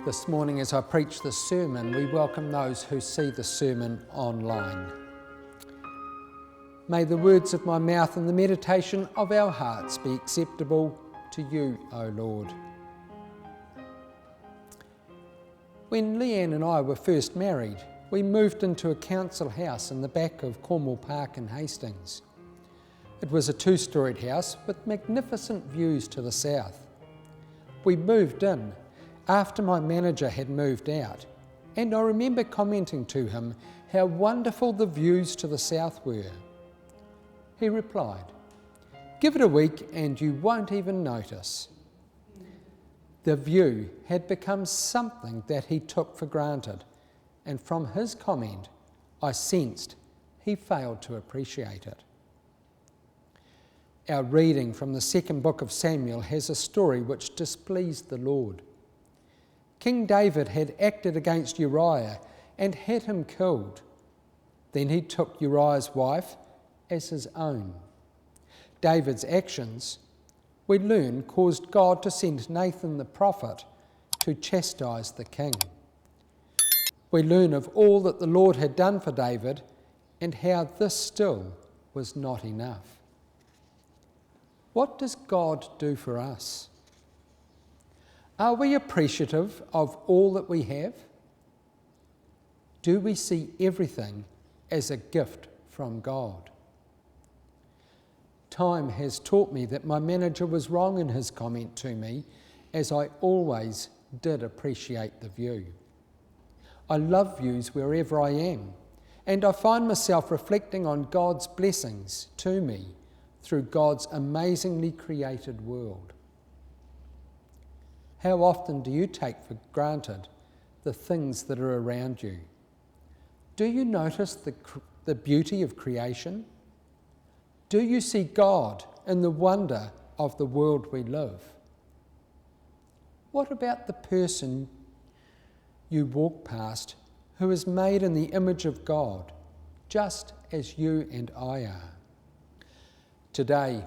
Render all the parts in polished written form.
This morning as I preach the sermon, we welcome those who see the sermon online. May the words of my mouth and the meditation of our hearts be acceptable to you, O Lord. When Leanne and I were first married, we moved into a council house in the back of Cornwall Park in Hastings. It was a two-storied house with magnificent views to the south. We moved in after my manager had moved out, and I remember commenting to him how wonderful the views to the south were. He replied, "Give it a week and you won't even notice." The view had become something that he took for granted, and from his comment, I sensed he failed to appreciate it. Our reading from the second book of Samuel has a story which displeased the Lord. King David had acted against Uriah and had him killed. Then he took Uriah's wife as his own. David's actions, we learn, caused God to send Nathan the prophet to chastise the king. We learn of all that the Lord had done for David and how this still was not enough. What does God do for us? Are we appreciative of all that we have? Do we see everything as a gift from God? Time has taught me that my manager was wrong in his comment to me, as I always did appreciate the view. I love views wherever I am, and I find myself reflecting on God's blessings to me through God's amazingly created world. How often do you take for granted the things that are around you? Do you notice the beauty of creation? Do you see God in the wonder of the world we live? What about the person you walk past who is made in the image of God, just as you and I are? Today,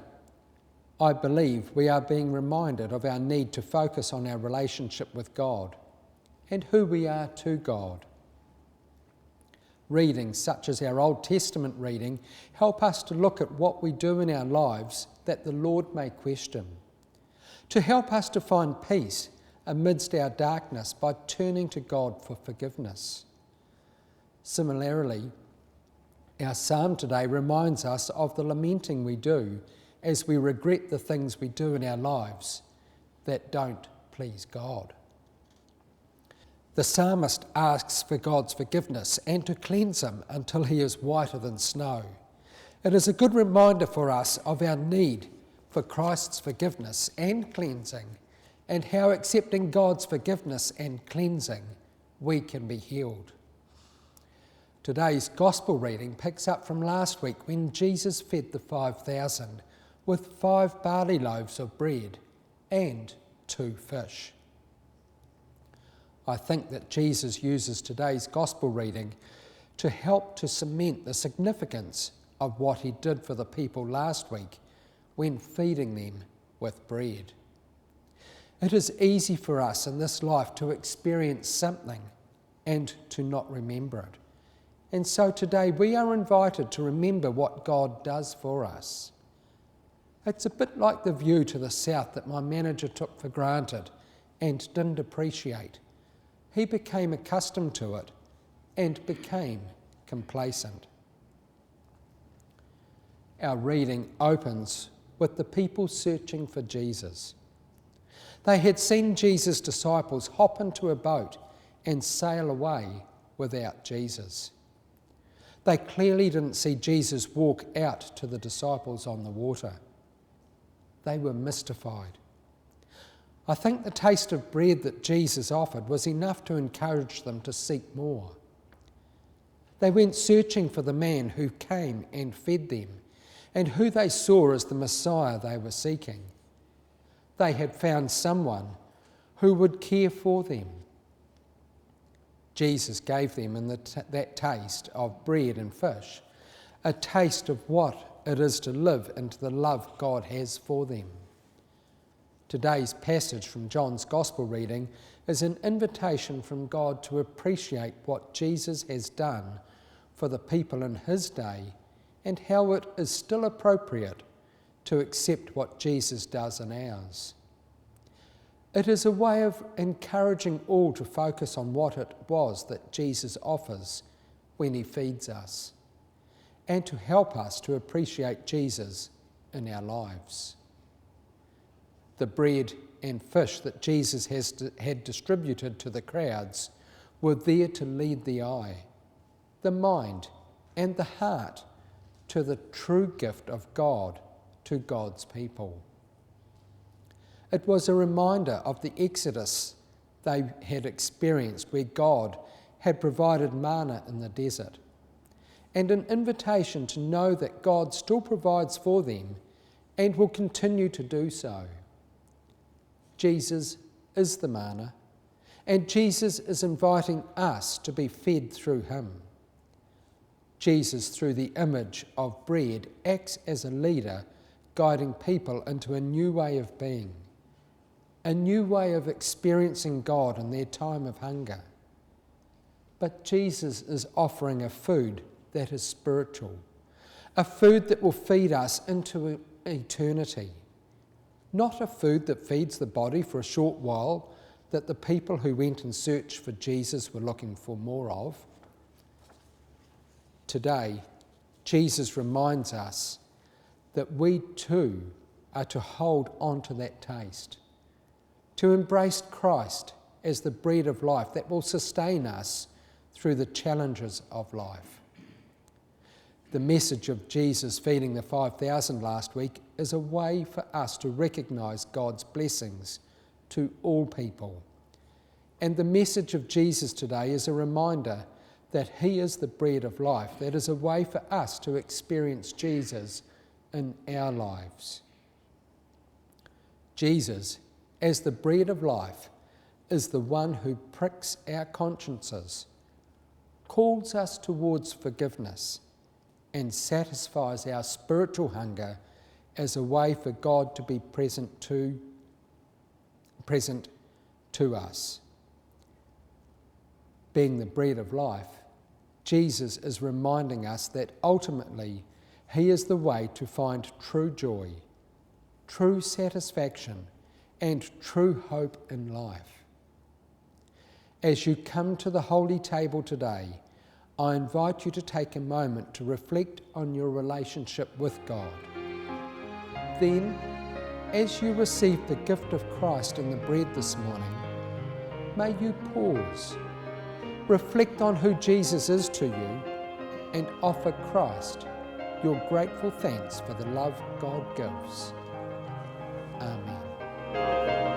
I believe we are being reminded of our need to focus on our relationship with God and who we are to God. Readings such as our Old Testament reading help us to look at what we do in our lives that the Lord may question, to help us to find peace amidst our darkness by turning to God for forgiveness. Similarly, our psalm today reminds us of the lamenting we do as we regret the things we do in our lives that don't please God. The psalmist asks for God's forgiveness and to cleanse him until he is whiter than snow. It is a good reminder for us of our need for Christ's forgiveness and cleansing, and how accepting God's forgiveness and cleansing, we can be healed. Today's Gospel reading picks up from last week when Jesus fed the 5,000 with 5 barley loaves of bread and 2 fish. I think that Jesus uses today's Gospel reading to help to cement the significance of what he did for the people last week when feeding them with bread. It is easy for us in this life to experience something and to not remember it. And so today we are invited to remember what God does for us. It's a bit like the view to the south that my manager took for granted and didn't appreciate. He became accustomed to it and became complacent. Our reading opens with the people searching for Jesus. They had seen Jesus' disciples hop into a boat and sail away without Jesus. They clearly didn't see Jesus walk out to the disciples on the water. They were mystified. I think the taste of bread that Jesus offered was enough to encourage them to seek more. They went searching for the man who came and fed them, and who they saw as the Messiah they were seeking. They had found someone who would care for them. Jesus gave them that taste of bread and fish, a taste of what it is to live into the love God has for them. Today's passage from John's Gospel reading is an invitation from God to appreciate what Jesus has done for the people in his day and how it is still appropriate to accept what Jesus does in ours. It is a way of encouraging all to focus on what it was that Jesus offers when he feeds us, and to help us to appreciate Jesus in our lives. The bread and fish that Jesus had distributed to the crowds were there to lead the eye, the mind, and the heart to the true gift of God to God's people. It was a reminder of the exodus they had experienced, where God had provided manna in the desert, and an invitation to know that God still provides for them and will continue to do so. Jesus is the manna, and Jesus is inviting us to be fed through him. Jesus, through the image of bread, acts as a leader, guiding people into a new way of being, a new way of experiencing God in their time of hunger. But Jesus is offering a food that is spiritual, a food that will feed us into eternity, not a food that feeds the body for a short while that the people who went in search for Jesus were looking for more of. Today, Jesus reminds us that we too are to hold on to that taste, to embrace Christ as the bread of life that will sustain us through the challenges of life. The message of Jesus feeding the 5,000 last week is a way for us to recognise God's blessings to all people. And the message of Jesus today is a reminder that he is the bread of life, that is a way for us to experience Jesus in our lives. Jesus, as the bread of life, is the one who pricks our consciences, calls us towards forgiveness, and satisfies our spiritual hunger as a way for God to be present to us. Being the bread of life, Jesus is reminding us that ultimately he is the way to find true joy, true satisfaction, and true hope in life. As you come to the holy table today, I invite you to take a moment to reflect on your relationship with God. Then, as you receive the gift of Christ in the bread this morning, may you pause, reflect on who Jesus is to you, and offer Christ your grateful thanks for the love God gives. Amen.